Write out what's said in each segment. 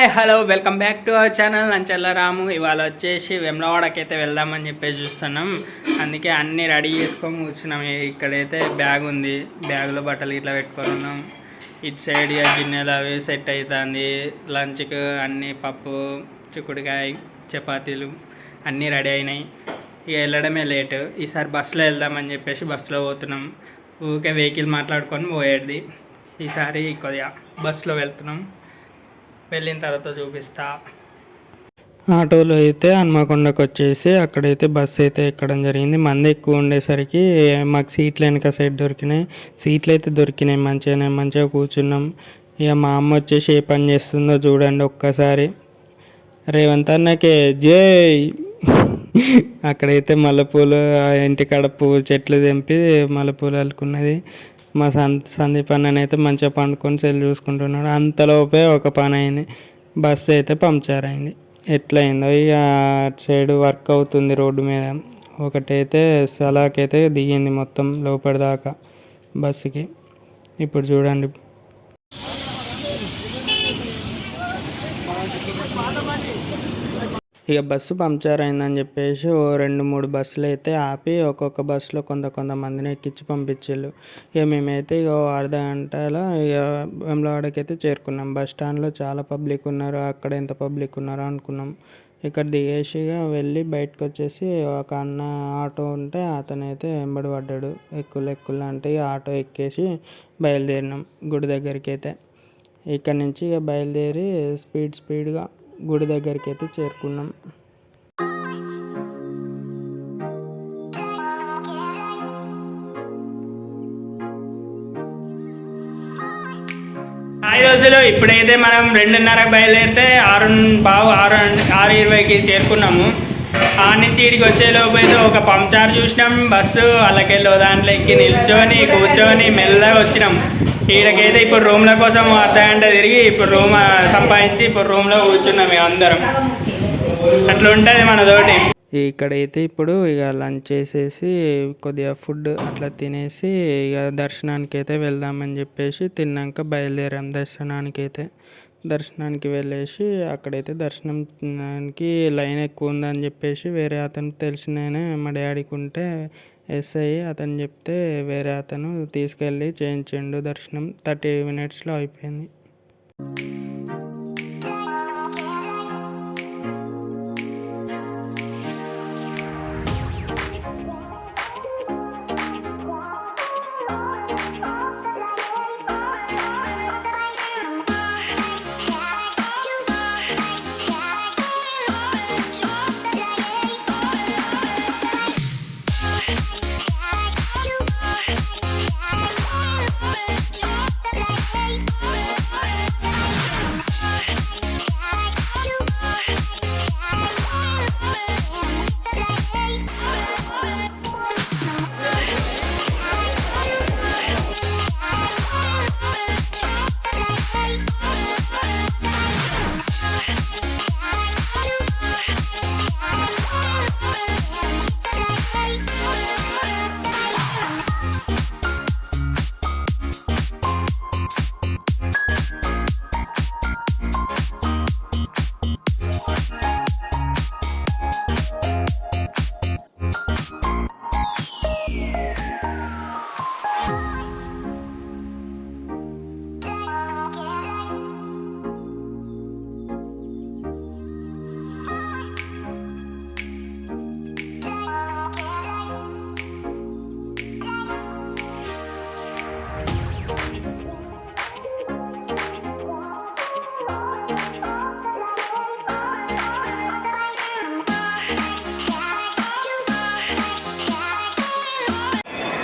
Hi hello welcome back to our channel Nanchalla Ramu. ఇవాళ వచ్చేసి వెమ్లవాడకి అయితే వెళ్దామని చెప్పేసి చూస్తున్నాం. అందుకే అన్నీ రెడీ చేసుకొని కూర్చున్నాం. ఇక్కడైతే బ్యాగ్ ఉంది, బ్యాగ్లో బట్టలు ఇట్లా పెట్టుకొని ఉన్నాం. ఇటు సైడ్ గిన్నెలు అవి సెట్ అవుతుంది. లంచ్కి అన్నీ పప్పు, చిక్కుడుకాయ, చపాతీలు అన్నీ రెడీ అయినాయి. ఇక వెళ్ళడమే లేటు. ఈసారి బస్సులో వెళ్దామని చెప్పేసి బస్సులో పోతున్నాం. ఊరికే వెహికల్ మాట్లాడుకొని పోయేది. ఈసారి కొద్దిగా బస్సులో వెళ్తున్నాం. వెళ్ళిన తర్వాత చూపిస్తా. ఆటోలో అయితే హన్మకొండకు వచ్చేసి అక్కడైతే బస్సు అయితే ఎక్కడం జరిగింది. మంది ఎక్కువ ఉండేసరికి మాకు సీట్లు వెనక సైడ్ దొరికినాయి. సీట్లు అయితే దొరికినాయి, మంచిగా కూర్చున్నాం. ఇక మా అమ్మ వచ్చేసి ఏ పని చేస్తుందో చూడండి ఒక్కసారి. రేవంత్ అన్నకే జై. అక్కడైతే మల్లెపూలు ఇంటికాడ పువ్వు చెట్లు తెంపి మల్లెపూలు అల్లుకున్నది. మా సందీప్ అన్ననైతే మంచిగా పండుకొని సెల్ చూసుకుంటున్నాడు. అంతలోపే ఒక పని అయింది, బస్సు అయితే పంక్చర్ అయింది. ఎట్లయిందో ఇక అటు సైడ్ వర్క్ అవుతుంది రోడ్డు మీద. ఒకటైతే సలాకైతే దిగింది మొత్తం లోపలిదాకా బస్సుకి. ఇప్పుడు చూడండి. ఇక బస్సు పంక్చర్ అయిందని చెప్పేసి ఓ 2-3 బస్సులు అయితే ఆపి ఒక్కొక్క బస్సులో కొంతమందిని ఎక్కించి పంపించారు. ఇక మేమైతే ఇక అర్ధ గంటలో ఇక వేములవాడకి అయితే చేరుకున్నాం. బస్ స్టాండ్లో చాలా పబ్లిక్ ఉన్నారు. అక్కడ ఎంత పబ్లిక్ ఉన్నారో అనుకున్నాం. ఇక్కడ దిగేసి వెళ్ళి బయటకు వచ్చేసి ఒక అన్న ఆటో ఉంటే అతనైతే వెంబడి పడ్డాడు. ఎక్కులు అంటే ఇక ఆటో ఎక్కేసి బయలుదేరినాం గుడి దగ్గరికి అయితే. ఇక్కడ నుంచి ఇక బయలుదేరి స్పీడ్గా గుడి దగ్గరికి అయితే చేరుకున్నాం. ఈ రోజులో ఇప్పుడైతే మనం 2:30 బయలుదేరితే 6:20కి చేరుకున్నాము. ఆ నుంచి ఇక్కడికి వచ్చేలోపు అయితే ఒక పంక్చర్ చూసినాం. బస్సు వాళ్ళకెళ్ళి దాంట్లో ఎక్కి నిల్చొని కూర్చొని మెల్లగా వచ్చినాం. ఈడకైతే ఇప్పుడు రూమ్ల కోసం అర్ధగంట తిరిగి ఇప్పుడు రూమ్ సంపాదించి ఇప్పుడు రూమ్లో కూర్చున్నాం ఇక అందరం. అట్లా ఉంటుంది మనతోటి. ఇక్కడైతే ఇప్పుడు ఇక లంచ్ చేసేసి కొద్దిగా ఫుడ్ అట్లా తినేసి ఇక దర్శనానికి అయితే వెళ్దామని చెప్పేసి తిన్నాక బయలుదేరాం దర్శనానికి వెళ్ళేసి అక్కడైతే దర్శనానికి లైన్ ఎక్కువ ఉందని చెప్పేసి వేరే అతను తెలిసిననే మా డాడీకి ఉంటే ఎస్ఐ అతను చెప్తే వేరే అతను తీసుకెళ్ళి చేయించిండు. దర్శనం 30 minutesలో అయిపోయింది.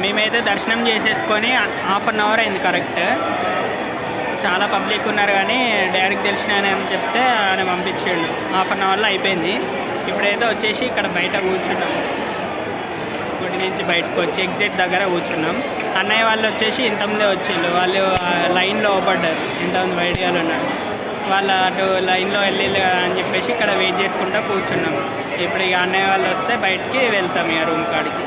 మేమైతే దర్శనం చేసేసుకొని 1/2 hour అయింది కరెక్ట్. చాలా పబ్లిక్ ఉన్నారు కానీ డాడీకి తెలిసిన ఆయన అని చెప్తే ఆయన పంపించాడు. 1/2 hourలో అయిపోయింది. ఇప్పుడైతే వచ్చేసి ఇక్కడ బయట కూర్చున్నాం. గుడి నుంచి బయటకు వచ్చి ఎగ్జిట్ దగ్గర కూర్చున్నాం. అన్నయ్య వాళ్ళు వచ్చేసి ఇంతమందే వచ్చిండు. వాళ్ళు లైన్లో పడ్డారు. ఇంతమంది బయట వాళ్ళు ఉన్నారు. వాళ్ళు అటు లైన్లో వెళ్ళి అని చెప్పేసి ఇక్కడ వెయిట్ చేసుకుంటూ కూర్చున్నాం. ఇప్పుడు ఇక అన్నయ్య వాళ్ళు వస్తే బయటికి వెళ్తాం ఇక రూమ్ కాడికి.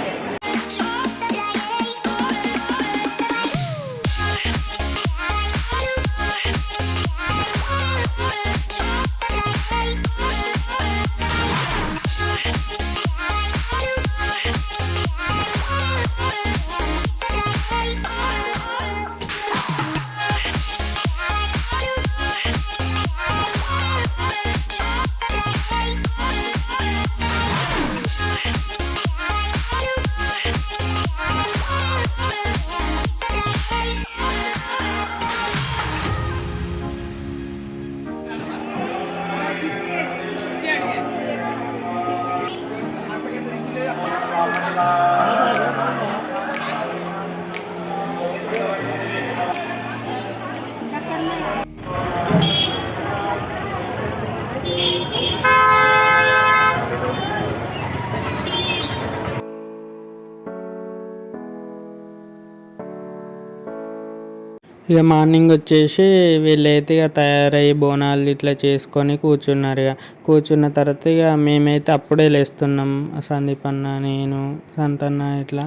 ఇక మార్నింగ్ వచ్చేసి వీళ్ళైతే ఇక తయారయ్యి బోనాలు ఇట్లా చేసుకొని కూర్చున్నారు. ఇక కూర్చున్న తర్వాత ఇక మేమైతే అప్పుడే లేస్తున్నాం. సందీప్ అన్న, నేను, సంతన్న ఇట్లా.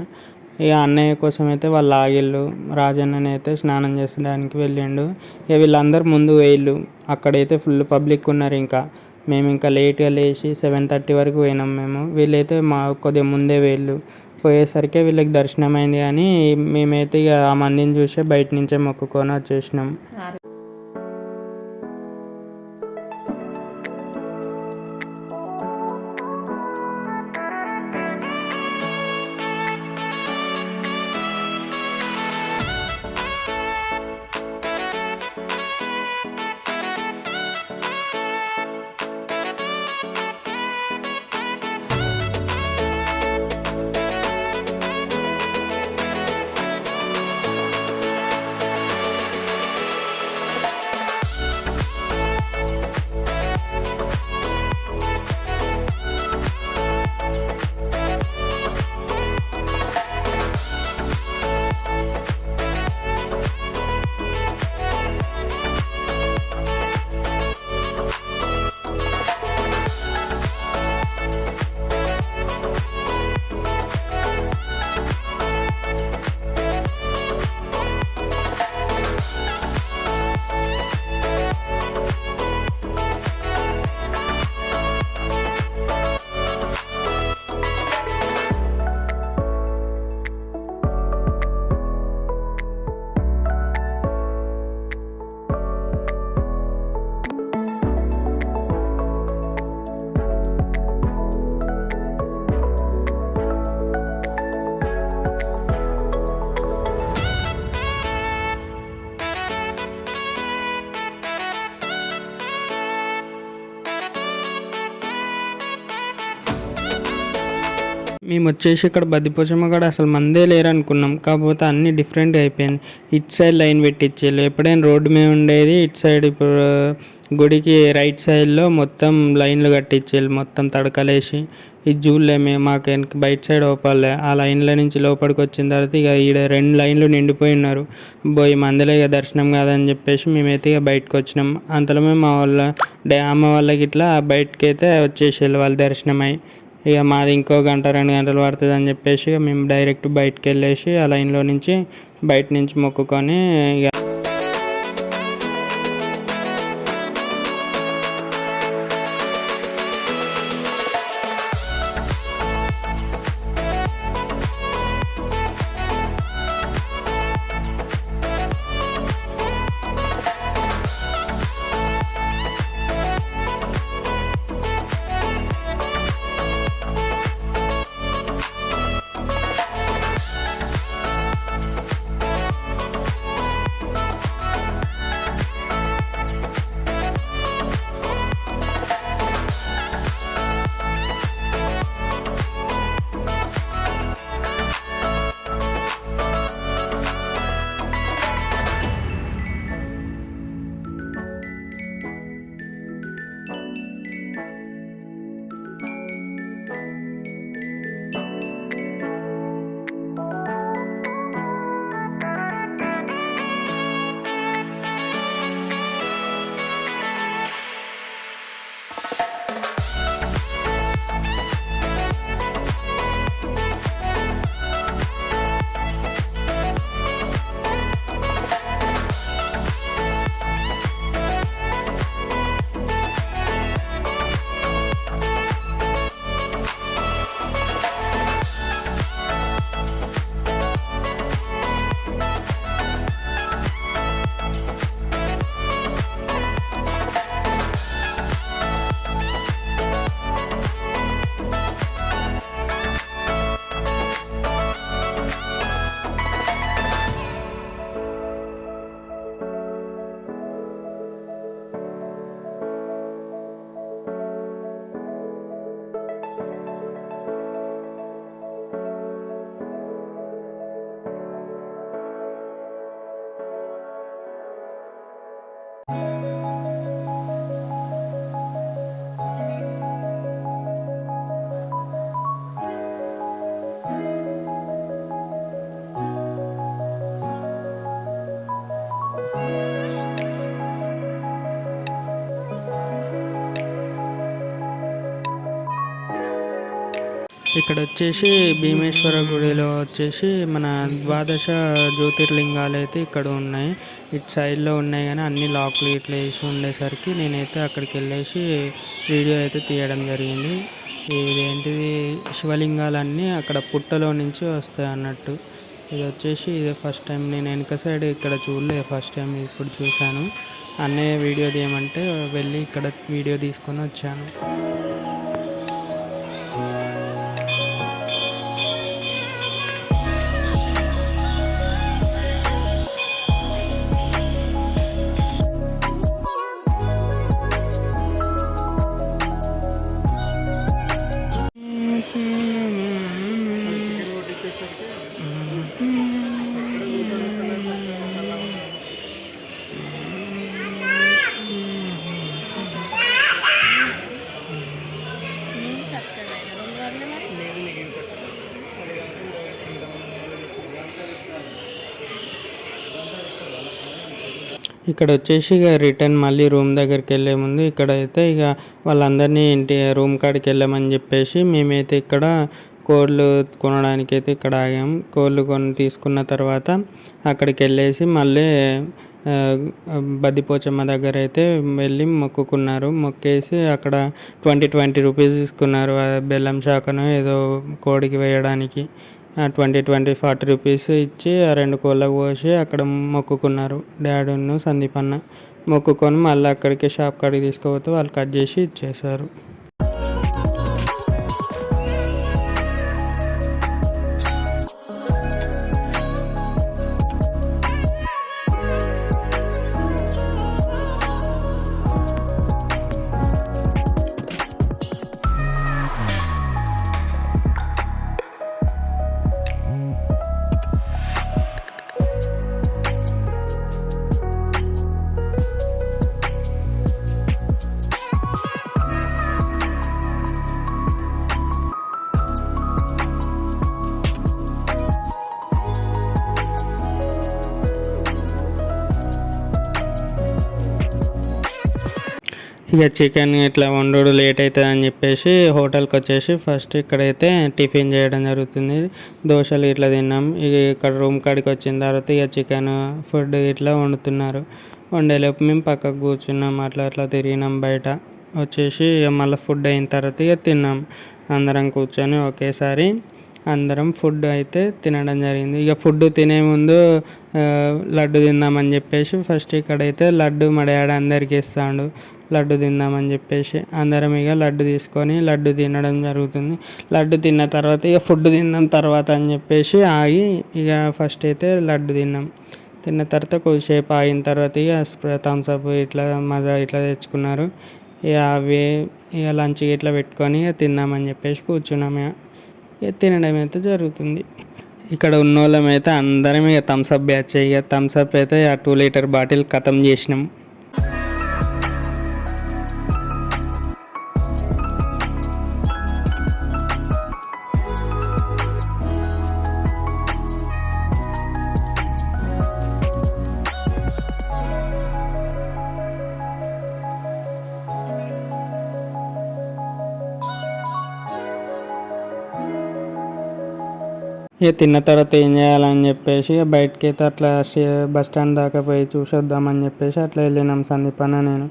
ఇక అన్నయ్య కోసం అయితే వాళ్ళు ఆగిళ్ళు. రాజన్నని అయితే స్నానం చేసడానికి వెళ్ళిండు. ఇక వీళ్ళందరూ ముందు వేళ్ళు. అక్కడైతే ఫుల్ పబ్లిక్ ఉన్నారు. మేము ఇంకా లేట్గా లేచి 7:30 వరకు పోయినాం మేము. వీళ్ళైతే కొద్దిగా ముందే వేళ్ళు. పోయేసరికి వీళ్ళకి దర్శనం అయింది. కానీ మేమైతే ఇక ఆ మందిని చూసే బయట నుంచే మొక్కుకొని వచ్చేసినాం. మేము వచ్చేసి ఇక్కడ బద్దిపోచమ్మ కూడా అసలు మందే లేరు అనుకున్నాం. కాకపోతే అన్నీ డిఫరెంట్గా అయిపోయింది. ఇటు సైడ్ లైన్ పెట్టించేళ్ళు. ఎప్పుడైనా రోడ్డు మీద ఉండేది ఇటు సైడ్. ఇప్పుడు గుడికి రైట్ సైడ్లో మొత్తం లైన్లు కట్టించేళ్ళు, మొత్తం తడకలేసి. ఇది చూడలే మేము. మాకు వెనక బయట సైడ్ ఓపాలే. ఆ లైన్ల నుంచి లోపలికి వచ్చిన తర్వాత ఇక ఈడ 2 లైన్లు నిండిపోయి ఉన్నారు. పోయి మందిలో ఇక దర్శనం కాదని చెప్పేసి మేమైతే ఇక బయటకు వచ్చినాం. అంతలో మేము మా వాళ్ళ అమ్మ వాళ్ళకి ఇట్లా బయటకి అయితే వచ్చేసేళ్ళు వాళ్ళు దర్శనమై. ఇక మాది ఇంకో 1-2 గంటలు పడుతుంది అని చెప్పేసి ఇక మేము డైరెక్ట్ బయటకు వెళ్ళేసి ఆ లైన్లో నుంచి బయట నుంచి మొక్కుకొని ఇక ఇక్కడ వచ్చేసి భీమేశ్వర గుడిలో వచ్చేసి మన ద్వాదశ జ్యోతిర్లింగాలు అయితే ఇక్కడ ఉన్నాయి. ఇటు సైడ్లో ఉన్నాయి కానీ అన్ని లాక్లు ఇట్లా వేసి ఉండేసరికి నేనైతే అక్కడికి వెళ్ళేసి వీడియో అయితే తీయడం జరిగింది. ఇదేంటిది శివలింగాలన్నీ అక్కడ పుట్టలో నుంచి వస్తాయి అన్నట్టు. ఇది వచ్చేసి ఇదే ఫస్ట్ టైం నేను వెనక సైడ్ ఇక్కడ చూడలేదు, ఫస్ట్ టైం ఇప్పుడు చూశాను. అన్నయ్య వీడియో తీయమంటే వెళ్ళి ఇక్కడ వీడియో తీసుకొని వచ్చాను. ఇక్కడ వచ్చేసి ఇక రిటర్న్ మళ్ళీ రూమ్ దగ్గరికి వెళ్ళే ముందు ఇక్కడైతే ఇక వాళ్ళందరినీ ఇంటి రూమ్ కాడికి వెళ్ళమని చెప్పేసి మేమైతే ఇక్కడ కోళ్ళు కొనడానికి అయితే ఇక్కడ ఆగాం. కోళ్ళు తీసుకున్న తర్వాత అక్కడికి వెళ్ళేసి మళ్ళీ బద్దిపోచమ్మ దగ్గర అయితే వెళ్ళి మొక్కుకున్నారు. మొక్కేసి అక్కడ 20 రూపీస్ తీసుకున్నారు బెల్లం శాఖను ఏదో కోడికి వేయడానికి. 40 రూపీస్ ఇచ్చి ఆ 2 కోళ్ళకు పోసి అక్కడ మొక్కుకున్నారు డాడీను సందీప్ అన్న. మొక్కుకొని మళ్ళీ అక్కడికి షాప్ కాడికి తీసుకుపోతే వాళ్ళు కట్ చేసి ఇచ్చేసారు. ఇక చికెన్ ఇట్లా వండు లేట్ అవుతుంది అని చెప్పేసి హోటల్కి వచ్చేసి ఫస్ట్ ఇక్కడైతే టిఫిన్ చేయడం జరుగుతుంది. దోశలు ఇట్లా తిన్నాం. ఇక ఇక్కడ రూమ్ కాడికి వచ్చిన తర్వాత ఇక చికెన్ ఫుడ్ ఇట్లా వండుతున్నారు. వండేలోపు మేము పక్కకు కూర్చున్నాం, అట్లా తిరిగినాం బయట. వచ్చేసి మళ్ళీ ఫుడ్ అయిన తర్వాత ఇక తిన్నాం. అందరం కూర్చొని ఒకేసారి అందరం ఫుడ్ అయితే తినడం జరిగింది. ఇక ఫుడ్ తినే ముందు లడ్డు తిందామని చెప్పేసి ఫస్ట్ ఇక్కడైతే లడ్డు మా డాడీ అందరికి ఇస్తాడు. లడ్డు తిందామని చెప్పేసి అందరం ఇక లడ్డు తీసుకొని లడ్డు తినడం జరుగుతుంది. లడ్డు తిన్న తర్వాత ఇక ఫుడ్ తిన్నాం తర్వాత అని చెప్పేసి ఆగి ఇక ఫస్ట్ అయితే లడ్డు తిన్నాం. తిన్న తర్వాత కొద్దిసేపు ఆగిన తర్వాత ఇక థమ్స్అప్ ఇట్లా మజా ఇట్లా తెచ్చుకున్నారు. ఇక అవి ఇక లంచ్కి ఇట్లా పెట్టుకొని ఇక తిందామని చెప్పేసి కూర్చున్నాము. ఇక తినడం అయితే జరుగుతుంది. ఇక్కడ ఉన్న వాళ్ళమైతే అందరం ఇక థమ్స్అప్ బ్యాచ్. ఇక థమ్స్అప్ అయితే ఆ 2 లీటర్ బాటిల్ ఖతం చేసినాం. ఇక తిన్న తర్వాత ఏం చేయాలని చెప్పేసి బయటకి అయితే అట్లా బస్ స్టాండ్ దాకా పోయి చూసొద్దామని చెప్పేసి అట్లా వెళ్ళినాం సందీప్ అన్న నేను.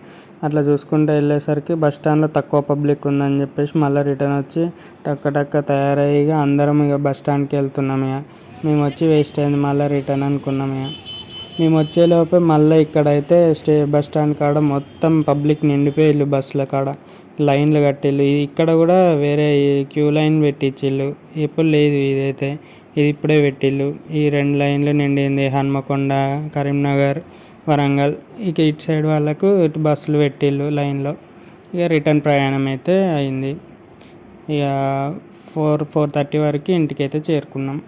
అట్లా చూసుకుంటూ వెళ్ళేసరికి బస్ స్టాండ్లో తక్కువ పబ్లిక్ ఉందని చెప్పేసి మళ్ళీ రిటర్న్ వచ్చి టక్క తయారయ్యి అందరం ఇక బస్ స్టాండ్కి వెళ్తున్నాం. ఇక మేము వచ్చి వేస్ట్ అయింది మళ్ళీ రిటర్న్ అనుకున్నాం. ఇక మేము వచ్చేలోపే మళ్ళీ ఇక్కడైతే బస్ స్టాండ్ కాడ మొత్తం పబ్లిక్ నిండిపోయిళ్ళు. బస్సుల కాడ లైన్లు కట్టిళ్ళు. ఇక్కడ కూడా వేరే క్యూ లైన్ పెట్టించిళ్ళు. ఎప్పుడు లేదు ఇదైతే, ఇది ఇప్పుడే పెట్టిళ్ళు. ఈ 2 లైన్లు నిండింది. హన్మకొండ, కరీంనగర్, వరంగల్. ఇక ఇటు సైడ్ వాళ్ళకు ఇటు బస్సులు పెట్టిళ్ళు లైన్లో. ఇక రిటర్న్ ప్రయాణం అయితే అయింది. ఇక 4:30 వరకు ఇంటికైతే చేరుకున్నాం.